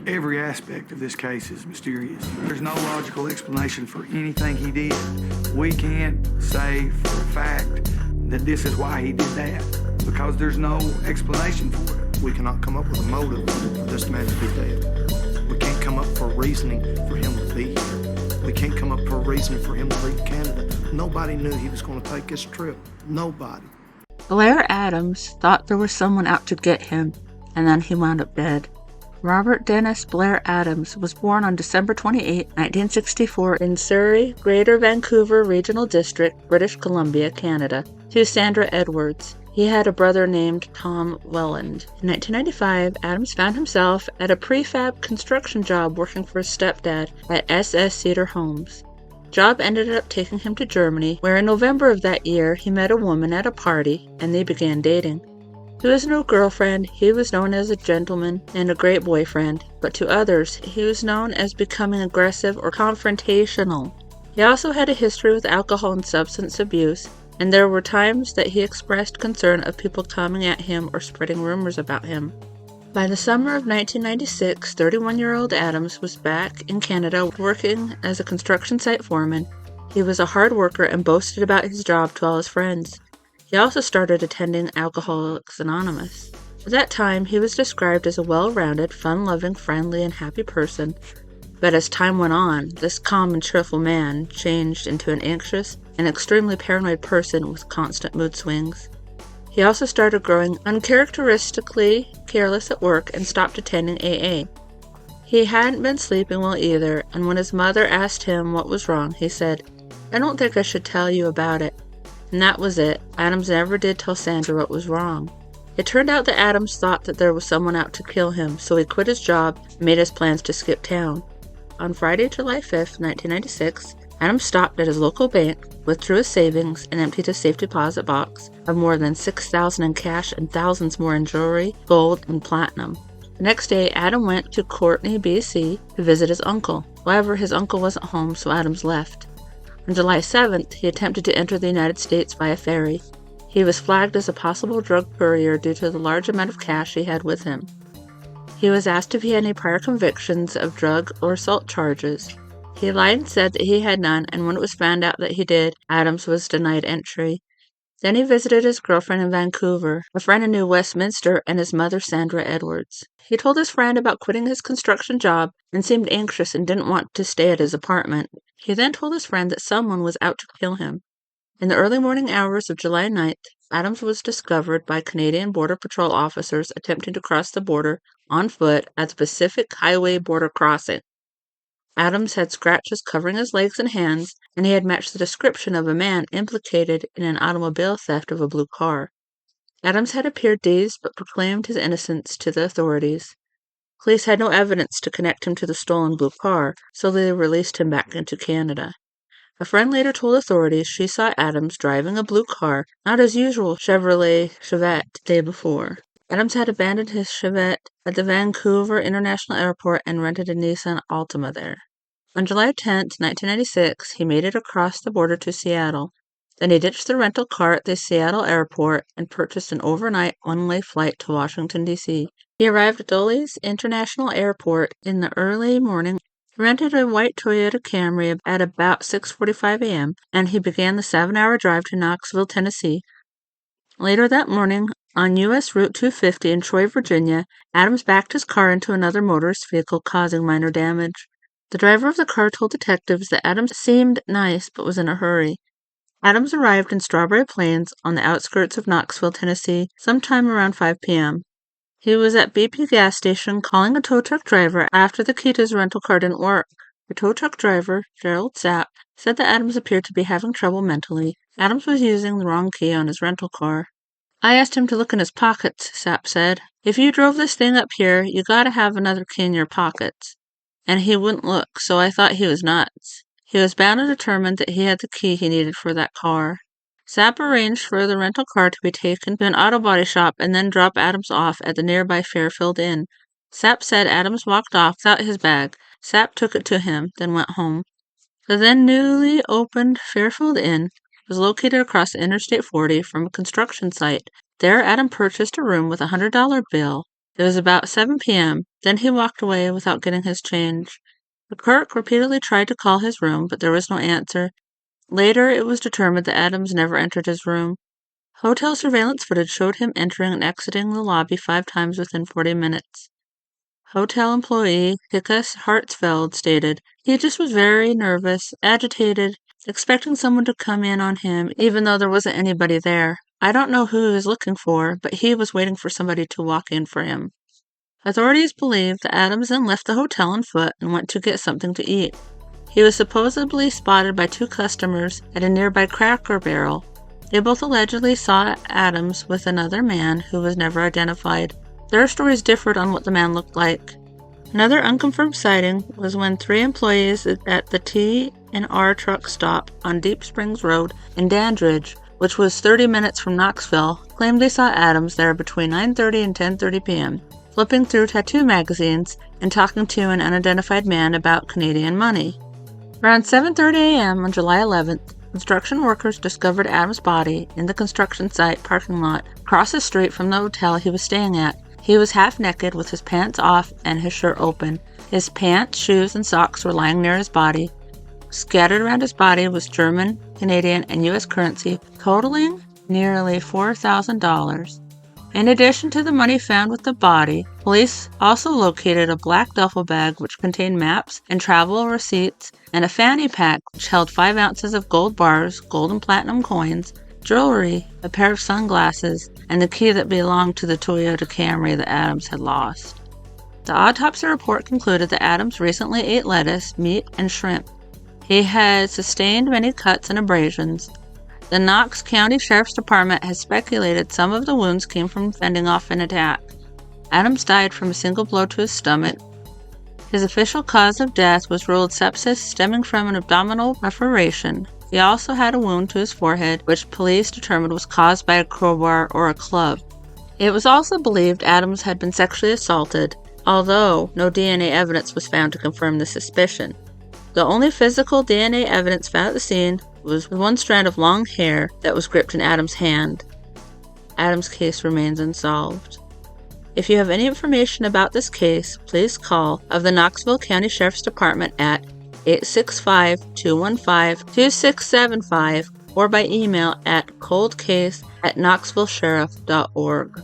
Every aspect of this case is mysterious. There's no logical explanation for anything he did. We can't say for a fact that this is why he did that, because there's no explanation for it. We cannot come up with a motive for this man to be dead. We can't come up for reasoning for him to be here. We can't come up for a reason for him to leave Canada. Nobody knew he was going to take this trip. Nobody. Blair Adams thought there was someone out to get him, and then he wound up dead. Robert Dennis Blair Adams was born on December 28, 1964 in Surrey, Greater Vancouver Regional District, British Columbia, Canada, to Sandra Edwards. He had a brother named Tom Welland. In 1995, Adams found himself at a prefab construction job working for his stepdad at SS Cedar Homes. Job ended up taking him to Germany, where in November of that year he met a woman at a party and they began dating. He was no girlfriend, he was known as a gentleman and a great boyfriend, but to others, he was known as becoming aggressive or confrontational. He also had a history with alcohol and substance abuse, and there were times that he expressed concern of people coming at him or spreading rumors about him. By the summer of 1996, 31-year-old Adams was back in Canada working as a construction site foreman. He was a hard worker and boasted about his job to all his friends. He also started attending Alcoholics Anonymous. At that time, he was described as a well-rounded, fun-loving, friendly, and happy person. But as time went on, this calm and cheerful man changed into an anxious and extremely paranoid person with constant mood swings. He also started growing uncharacteristically careless at work and stopped attending AA. He hadn't been sleeping well either, and when his mother asked him what was wrong, he said, "I don't think I should tell you about it." And that was it. Adams never did tell Sandra what was wrong. It turned out that Adams thought that there was someone out to kill him, so he quit his job and made his plans to skip town. On Friday, July 5th, 1996, Adams stopped at his local bank, withdrew his savings, and emptied his safe deposit box of more than $6,000 in cash and thousands more in jewelry, gold, and platinum. The next day, Adam went to Courtenay, BC to visit his uncle. However, his uncle wasn't home, so Adams left. On July 7th, he attempted to enter the United States via ferry. He was flagged as a possible drug courier due to the large amount of cash he had with him. He was asked if he had any prior convictions of drug or assault charges. He lied and said that he had none, and when it was found out that he did, Adams was denied entry. Then he visited his girlfriend in Vancouver, a friend in New Westminster, and his mother, Sandra Edwards. He told his friend about quitting his construction job and seemed anxious and didn't want to stay at his apartment. He then told his friend that someone was out to kill him. In the early morning hours of July 9th, Adams was discovered by Canadian Border Patrol officers attempting to cross the border on foot at the Pacific Highway border crossing. Adams had scratches covering his legs and hands, and he had matched the description of a man implicated in an automobile theft of a blue car. Adams had appeared dazed but proclaimed his innocence to the authorities. Police had no evidence to connect him to the stolen blue car, so they released him back into Canada. A friend later told authorities she saw Adams driving a blue car, not his usual Chevrolet Chevette the day before. Adams had abandoned his Chevette at the Vancouver International Airport and rented a Nissan Altima there. On July 10, 1996, he made it across the border to Seattle. Then he ditched the rental car at the Seattle airport and purchased an overnight one-way flight to Washington, D.C. He arrived at Dulles International Airport in the early morning. He rented a white Toyota Camry at about 6:45 a.m., and he began the 7-hour drive to Knoxville, Tennessee. Later that morning, on U.S. Route 250 in Troy, Virginia, Adams backed his car into another motorist vehicle, causing minor damage. The driver of the car told detectives that Adams seemed nice but was in a hurry. Adams arrived in Strawberry Plains on the outskirts of Knoxville, Tennessee, sometime around 5 p.m. He was at BP gas station calling a tow truck driver after the key to his rental car didn't work. The tow truck driver, Gerald Sapp, said that Adams appeared to be having trouble mentally. Adams was using the wrong key on his rental car. "I asked him to look in his pockets," Sapp said. "If you drove this thing up here, you gotta have another key in your pockets." And he wouldn't look, so I thought he was nuts. He was bound and determined that he had the key he needed for that car. Sapp arranged for the rental car to be taken to an auto body shop and then drop Adams off at the nearby Fairfield Inn. Sapp said Adams walked off without his bag. Sapp took it to him, then went home. The then newly opened Fairfield Inn was located across Interstate 40 from a construction site. There, Adam purchased a room with a $100 bill. It was about 7 p.m. Then he walked away without getting his change. The clerk repeatedly tried to call his room, but there was no answer. Later, it was determined that Adams never entered his room. Hotel surveillance footage showed him entering and exiting the lobby 5 times within 40 minutes. Hotel employee Hikas Hartsfeld stated, "He just was very nervous, agitated, expecting someone to come in on him, even though there wasn't anybody there. I don't know who he was looking for, but he was waiting for somebody to walk in for him." Authorities believe that Adams then left the hotel on foot and went to get something to eat. He was supposedly spotted by 2 customers at a nearby Cracker Barrel. They both allegedly saw Adams with another man who was never identified. Their stories differed on what the man looked like. Another unconfirmed sighting was when 3 employees at the T&R truck stop on Deep Springs Road in Dandridge, which was 30 minutes from Knoxville, claimed they saw Adams there between 9:30 and 10:30 p.m., flipping through tattoo magazines and talking to an unidentified man about Canadian money. Around 7:30 a.m. on July 11th, construction workers discovered Adams' body in the construction site parking lot across the street from the hotel he was staying at. He was half naked with his pants off and his shirt open. His pants, shoes, and socks were lying near his body. Scattered around his body was German, Canadian, and U.S. currency, totaling nearly $4,000. In addition to the money found with the body, police also located a black duffel bag which contained maps and travel receipts, and a fanny pack which held 5 ounces of gold bars, gold and platinum coins, jewelry, a pair of sunglasses, and the key that belonged to the Toyota Camry that Adams had lost. The autopsy report concluded that Adams recently ate lettuce, meat, and shrimp. He had sustained many cuts and abrasions. The Knox County Sheriff's Department has speculated some of the wounds came from fending off an attack. Adams died from a single blow to his stomach. His official cause of death was ruled sepsis stemming from an abdominal perforation. He also had a wound to his forehead, which police determined was caused by a crowbar or a club. It was also believed Adams had been sexually assaulted, although no DNA evidence was found to confirm the suspicion. The only physical DNA evidence found at the scene was 1 strand of long hair that was gripped in Adams' hand. Adams' case remains unsolved. If you have any information about this case, please call of the Knoxville County Sheriff's Department at 865-215-2675 or by email at coldcase@knoxvillesheriff.org.